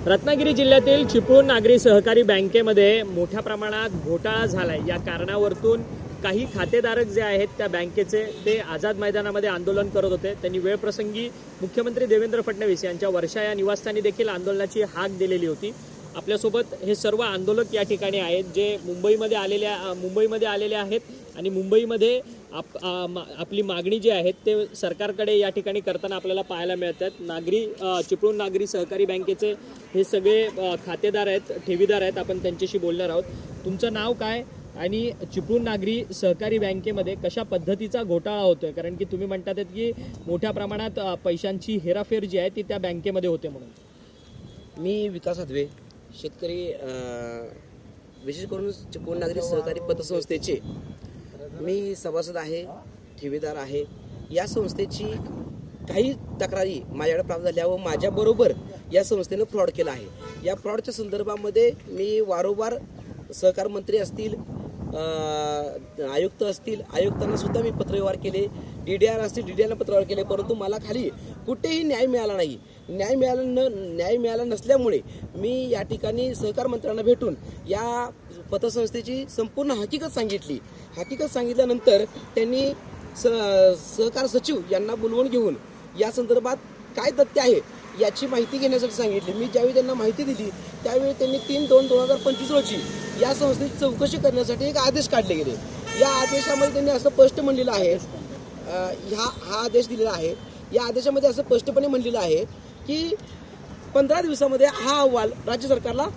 रत्नागिरी जिल्ह्यातील चिपळूण नागरी सहकारी बँकेमध्ये मोठ्या प्रमाणात घोटाळा झालाय। या कारणावरून काही खातेधारक जे आहेत त्या बँकेचे ते आझाद मैदानामध्ये आंदोलन करत होते। त्यांनी वेळप्रसंगी मुख्यमंत्री देवेंद्र फडणवीस यांच्या वर्षा या निवासस्थानी देखील आंदोलनाची हाक दिलेली होती। आपल्यासोबत हे सर्व आंदोलक या ठिकाणी आहेत जे मुंबईमध्ये आलेले आहेत आणि मुंबईमध्ये आपली मागणी जी आहे ते सरकारकडे या ठिकाणी करताना आपल्याला पाहायला मिळतात। चिपळूण नागरी सहकारी बँकेचे हे सगळे खातेदार आहेत, ठेवीदार आहेत। आपण त्यांच्याशी बोलणार आहोत। तुमचं नाव काय आणि चिपळूण नागरी सहकारी बँकेमध्ये कशा पद्धतीचा घोटाळा होतोय? कारण की तुम्ही म्हणतात की मोठ्या प्रमाणात पैशांची हेराफेर जी आहे ती त्या बँकेमध्ये होते म्हणून। मी विकास हादवे, शेतकरी विशेष करून चिपळूण नागरी सहकारी पतसंस्थेचे मी सभासद आहे, ठेवीदार आहे। या संस्थेची काही तक्रारी माझ्याकडे प्राप्त झाल्या व माझ्याबरोबर या संस्थेनं फ्रॉड केला आहे। या फ्रॉडच्या संदर्भामध्ये मी वारंवार सहकार मंत्री असतील, आयुक्त असतील, आयुक्तांना सुद्धा मी पत्रव्यवहार केले, DDR असतील DDRला पत्रव्यवहार केले, परंतु मला खाली कुठेही न्याय मिळाला नाही। न्याय मिळाला नसल्यामुळे मी या ठिकाणी सहकार मंत्र्यांना भेटून या पतसंस्थेची संपूर्ण हकीकत सांगितली। हकीकत सांगितल्यानंतर त्यांनी सहकार सचिव यांना बोलवून घेऊन या संदर्भात काय तथ्य आहे याची माहिती घेण्यासाठी सांगितली। मी ज्यावेळी त्यांना माहिती दिली त्यावेळी त्यांनी 3/2/2025 रोजी या संस्थेची चौकशी करण्यासाठी एक आदेश काढले गेले। या आदेशामध्ये त्यांनी असं स्पष्ट म्हणलेलं आहे, हा आदेश दिलेला आहे। या आदेशामध्ये असं स्पष्टपणे म्हणलेलं आहे की 15 दिवसामध्ये हा अहवाल राज्य सरकारला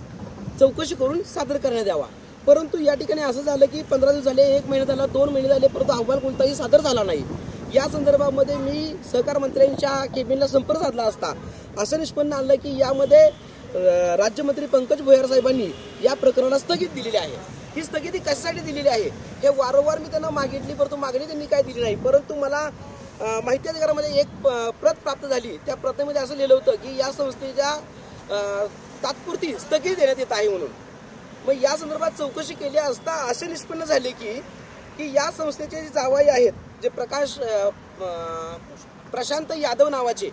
चौकशी करून सादर करण्यात यावा। परंतु या ठिकाणी असं झालं की 15 दिवस झाले, 1 महिना झाला, 2 महिने झाले, परंतु अहवाल कोणताही सादर झाला नाही। या संदर्भामध्ये मी सहकार मंत्र्यांच्या केबिनला संपर्क साधला असता असं निष्पन्न आलं की यामध्ये राज्यमंत्री पंकज भुयार साहेबांनी या प्रकरणाला स्थगित दिलेली आहे। ही स्थगिती कशासाठी दिलेली आहे हे वारंवार मी त्यांना मागितली, परंतु मागणी त्यांनी काय दिली नाही। परंतु मला माहिती अधिकारामध्ये एक प्रत प्राप्त झाली। त्या प्रतेमध्ये असं लिहिलं होतं की या संस्थेच्या तात्पुरती स्थगिती देण्यात येत आहे म्हणून। मग या संदर्भात चौकशी केली असता असे निष्पन्न झाले की या संस्थेचे जे जावई आहेत, जे प्रशांत यादव नावाचे,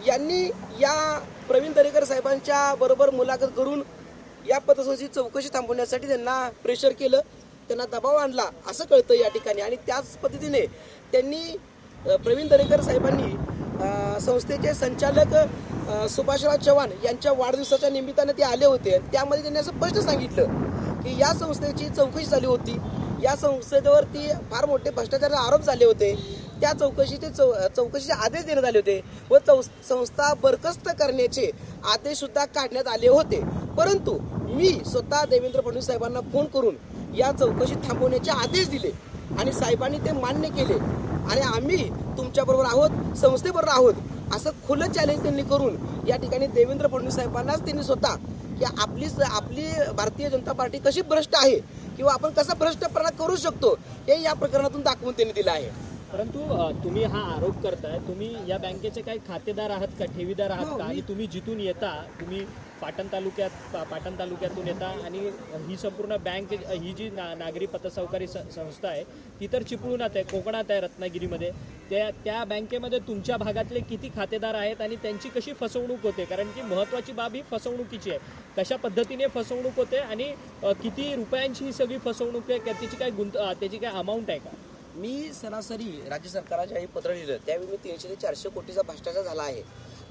यांनी या प्रवीण दरेकर साहेबांच्या बरोबर मुलाखत करून या पतसंस्थेची चौकशी थांबवण्यासाठी त्यांना प्रेशर केलं, त्यांना दबाव आणला असं कळतं या ठिकाणी। आणि त्याच पद्धतीने त्यांनी प्रवीण दरेकर साहेबांनी संस्थेचे संचालक सुभाषराव चव्हाण यांच्या वाढदिवसाच्या निमित्तानं ते आले होते। त्यामध्ये त्यांनी असं स्पष्ट सांगितलं की या संस्थेची चौकशी झाली होती, या संस्थेवरती फार मोठे भ्रष्टाचाराचे आरोप झाले होते, त्या चौकशीचे आदेश देण्यात आले होते व संस्था बरखास्त करण्याचे आदेश सुद्धा काढण्यात आले होते। परंतु मी स्वतः देवेंद्र फडणवीस साहेबांना फोन करून या चौकशी थांबवण्याचे आदेश दिले आणि साहेबांनी ते मान्य केले आणि आम्ही तुमच्याबरोबर आहोत, संस्थेबरोबर आहोत असं खुलं चॅलेंज त्यांनी करून या ठिकाणी देवेंद्र फडणवीस साहेबांनाच त्यांनी स्वतः की आपली भारतीय जनता पार्टी कशी भ्रष्ट आहे किंवा आपण कसा भ्रष्टपणा करू शकतो हे या प्रकरणातून दाखवून त्यांनी दिलं आहे। परंतु तुम्ही हा आरोप करताय, तुम्ही या बँकेचे काही खातेदार आहात का, ठेवीदार आहात का? आणि तुम्ही जिथून येता, तुम्ही पाटण तालुक्यातून येता आणि ही संपूर्ण बँक, ही जी नागरी पतसहकारी संस्था आहे ती तर चिपळूणात आहे, कोकणात आहे, रत्नागिरीमध्ये। त्या बँकेमध्ये तुमच्या भागातले किती खातेदार आहेत आणि त्यांची कशी फसवणूक होते? कारण की महत्त्वाची बाब ही फसवणुकीची आहे। कशा पद्धतीने फसवणूक होते आणि किती रुपयांची ही सगळी फसवणूक आहे? त्याची काय अमाऊंट आहे का? मी सरासरी राज्य सरकारला ज्यावेळी पत्र लिहिलं त्यावेळी मी 300 ते 400 कोटीचा भ्रष्टाचार झाला आहे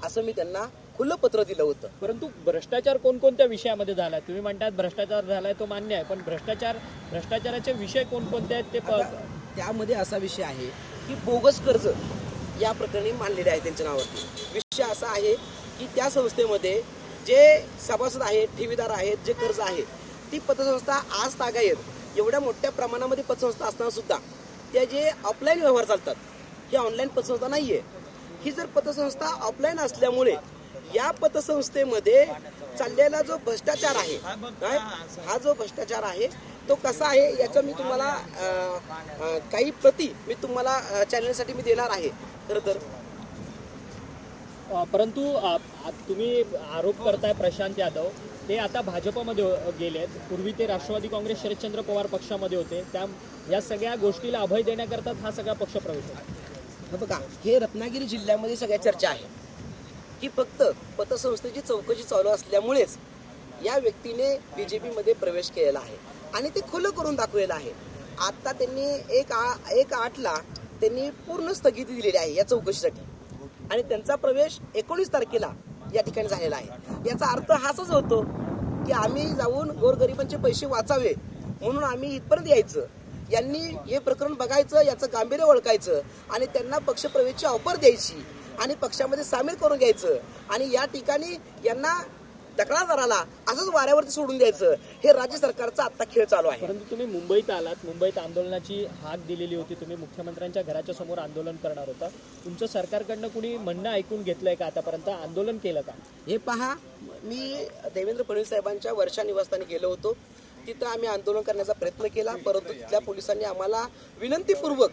असं मी त्यांना खुलं पत्र दिलं होतं। परंतु भ्रष्टाचार कोणकोणत्या विषयामध्ये झाला? तुम्ही म्हणतात भ्रष्टाचार झालाय, तो मान्य आहे, पण भ्रष्टाचाराचे विषय कोणकोणते आहेत ते त्यामध्ये असा विषय आहे की बोगस कर्ज या प्रकरणी मांडलेले आहे त्यांच्या नावावरती। विषय असा आहे की त्या संस्थेमध्ये जे सभासद आहेत, ठेवीदार आहेत, जे कर्ज आहे ती पतसंस्था आज तागायत एवढ्या मोठ्या प्रमाणामध्ये पतसंस्था असताना सुद्धा त्या जे ऑफलाईन व्यवहार चालतात, ही ऑनलाईन पतसंस्था नाहीये। ही जर पतसंस्था ऑफलाईन असल्यामुळे या पतसंस्थेमध्ये चाललेला जो भ्रष्टाचार आहे, हा जो भ्रष्टाचार आहे तो कसा आहे याचा मी तुम्हाला काही प्रती मी तुम्हाला चॅनलसाठी मी देणार आहे खरं तर। परंतु तुम्ही आरोप करताय प्रशांत यादव, ते आता भाजपमध्ये गेलेत, पूर्वी ते राष्ट्रवादी काँग्रेस शरदचंद्र पवार पक्षामध्ये होते। या सगळ्या गोष्टीला अभय देण्याकरता हा सगळा पक्ष प्रवेश होता। बघा, हे रत्नागिरी जिल्ह्यामध्ये सगळ्या चर्चा आहे की फक्त पतसंस्थेची चौकशी चालू असल्यामुळेच या व्यक्तीने BJPमध्ये प्रवेश केलेला आहे आणि ते खुलं करून दाखवलेलं आहे. आता त्यांनी एक 8ला त्यांनी पूर्ण स्थगिती दिलेली आहे या चौकशीसाठी आणि त्यांचा प्रवेश 19 तारखेला या ठिकाणी झालेला आहे. याचा अर्थ हाच होतो की आम्ही जाऊन गोरगरिबांचे पैसे वाचावे म्हणून आम्ही इथपर्यंत यायचं. यांनी हे प्रकरण बघायचं, याचं गांभीर्य ओळखायचं आणि त्यांना पक्षप्रवेशची ऑफर द्यायची आणि पक्षामध्ये सामील करून घ्यायचं आणि या ठिकाणी यांना तक्रारदाराला असंच वाऱ्यावरती सोडून द्यायचं. हे राज्य सरकारचा आता खेळ चालू आहे. परंतु तुम्ही मुंबईत आलात, मुंबईत आंदोलनाची हाक दिलेली होती, तुम्ही मुख्यमंत्र्यांच्या घराच्या समोर आंदोलन करणार होता. तुमचं सरकारकडनं कुणी म्हणणं ऐकून घेतलंय का? आतापर्यंत आंदोलन केलं का? हे पहा, मी देवेंद्र फडणवीस साहेबांच्या वर्षा निवासस्थानी गेलो होतो. तिथं आम्ही आंदोलन करण्याचा प्रयत्न केला, परंतु तिथल्या पोलिसांनी आम्हाला विनंतीपूर्वक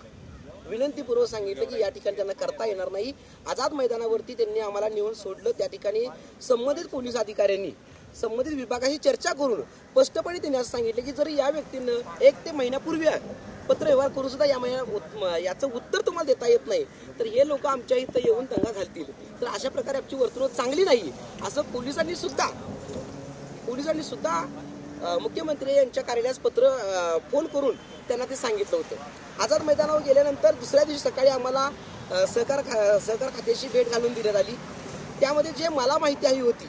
सांगितलं की या ठिकाणी त्यांना करता येणार नाही. आझाद मैदानावरती त्यांनी आम्हाला नेऊन सोडलं. त्या ठिकाणी संबंधित पोलीस अधिकाऱ्यांनी संबंधित विभागाशी चर्चा करून स्पष्टपणे त्यांनी असं सांगितलं की जर या व्यक्तीनं 1 ते महिन्यापूर्वी पत्रव्यवहार करून सुद्धा याचं उत्तर तुम्हाला देता येत नाही तर हे लोक आमच्या इथं येऊन दंगा घालतील. तर अशा प्रकारे आमची वर्तणूक चांगली नाही असं पोलिसांनी सुद्धा मुख्यमंत्री यांच्या कार्यालयास फोन करून त्यांना ते सांगितलं होतं. आझाद मैदानावर गेल्यानंतर दुसऱ्या दिवशी सकाळी आम्हाला सहकार खात्याची भेट घालून देण्यात आली. त्यामध्ये जे मला माहिती हवी होती,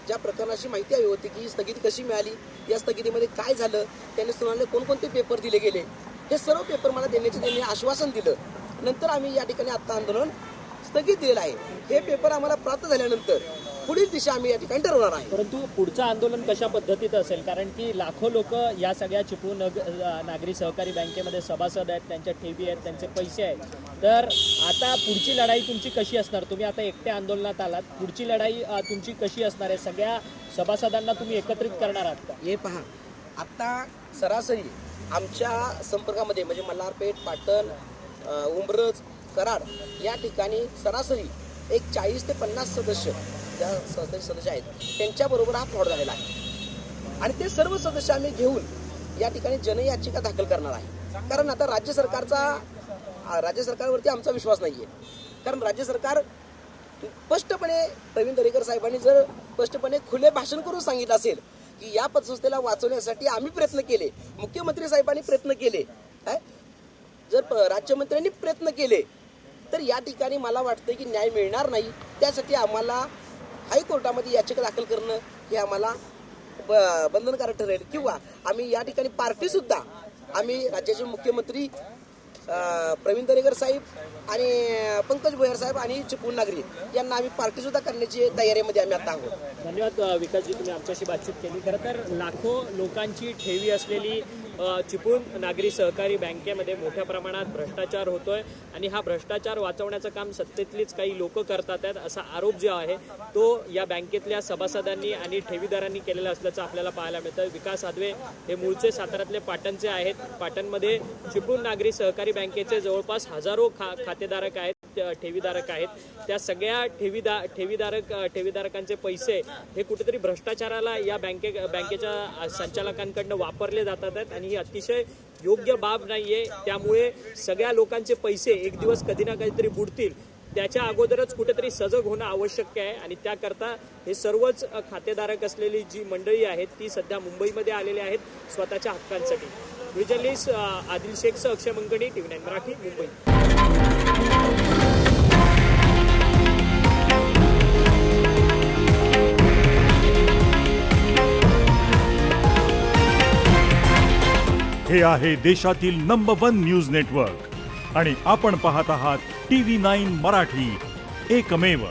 ज्या प्रकरणाची माहिती हवी होती की स्थगिती कशी मिळाली, या स्थगितीमध्ये काय झालं, त्यांनी सुनावणीला कोणकोणते पेपर दिले गेले, हे सर्व पेपर मला देण्याचे त्यांनी आश्वासन दिलं. नंतर आम्ही या ठिकाणी आत्ता आंदोलन स्थगित दिलेलं आहे. हे पेपर आम्हाला प्राप्त झाल्यानंतर पुढील दिशा आम्ही या ठिकाणी ठरवणार आहे. परंतु पुढचं आंदोलन कशा पद्धतीचं असेल? कारण की लाखो लोक या सगळ्या चिपळूण नागरी सहकारी बँकेमध्ये सभासद आहेत, त्यांच्या ठेवी आहेत, त्यांचे पैसे आहेत. तर आता पुढची लढाई तुमची कशी असणार? तुम्ही आता एकट्या आंदोलनात आलात, पुढची लढाई तुमची कशी असणार आहे? सगळ्या सभासदांना तुम्ही एकत्रित करणार आहात का? हे पहा, आता सरासरी आमच्या संपर्कामध्ये म्हणजे मल्हारपेठ, पाटण, उंब्रज, कराड या ठिकाणी सरासरी एक 40 ते 50 सदस्य ज्या संस्थेचे सदस्य आहेत त्यांच्याबरोबर हा फ्रॉड झालेला आहे आणि ते सर्व सदस्य आम्ही घेऊन या ठिकाणी जनयाचिका दाखल करणार आहे. कारण आता राज्य सरकारवरती आमचा विश्वास नाही आहे. कारण राज्य सरकार स्पष्टपणे प्रवीण दरेकर साहेबांनी जर स्पष्टपणे खुले भाषण करून सांगितलं असेल की या पतसंस्थेला वाचवण्यासाठी आम्ही प्रयत्न केले, मुख्यमंत्री साहेबांनी प्रयत्न केले, जर राज्यमंत्र्यांनी प्रयत्न केले तर या ठिकाणी मला वाटतं की न्याय मिळणार नाही. त्यासाठी आम्हाला हायकोर्टामध्ये याचिका दाखल करणं हे आम्हाला बंधनकारक ठरेल किंवा आम्ही या ठिकाणी पार्टीसुद्धा आम्ही राज्याचे मुख्यमंत्री प्रवीण दरेकर साहेब आणि पंकज भोयर साहेब आणि चिपळूण नागरी यांना आम्ही पार्टीसुद्धा करण्याची तयारीमध्ये आम्ही आता आहोत. धन्यवाद विकासजी, तुम्ही आमच्याशी बातचीत केली. खरं तर लाखो लोकांची ठेवी असलेली चिपळूण नागरी सहकारी बँकेमध्ये मोठ्या प्रमाणात भ्रष्टाचार होतोय आणि हा भ्रष्टाचार वाचवण्याचं काम सत्तेतलीच काही लोक करतात आहेत असा आरोप जो आहे तो या बँकेतल्या सभासदांनी आणि ठेवीदारांनी केलेला असल्याचं आपल्याला पाहायला मिळतं. विकास आदवे हे मूळचे साताऱ्यातले पाटणचे आहेत. पाटणमध्ये चिपळूण नागरी सहकारी बँकेचे जवळपास हजारो खातेधारक आहेत, ठेवीधारक आहेत. त्या सगळ्या ठेवीधारकांचे पैसे हे कुठेतरी भ्रष्टाचाराला या बँकेच्या संचालकांकडनं वापरले जातात आहेत आणि ही अतिशय योग्य बाब नाहीये. त्यामुळे सगळ्या लोकांचे पैसे एक दिवस कधी ना कधीतरी बुडतील. त्याच्या अगोदरच कुठेतरी सजग होणं आवश्यक आहे आणि त्याकरता हे सर्वच खातेधारक असलेली जी मंडळी आहेत ती सध्या मुंबईमध्ये आलेली आहेत स्वतःच्या हक्कांसाठी. जर्नलिस्ट आदिल शेखसह अक्षय मंगणी, TV9 मराठी, मुंबई. हे आहे देशातील नंबर 1 न्यूज नेटवर्क आणि आपण पाहत आहात TV9 मराठी, एकमेव.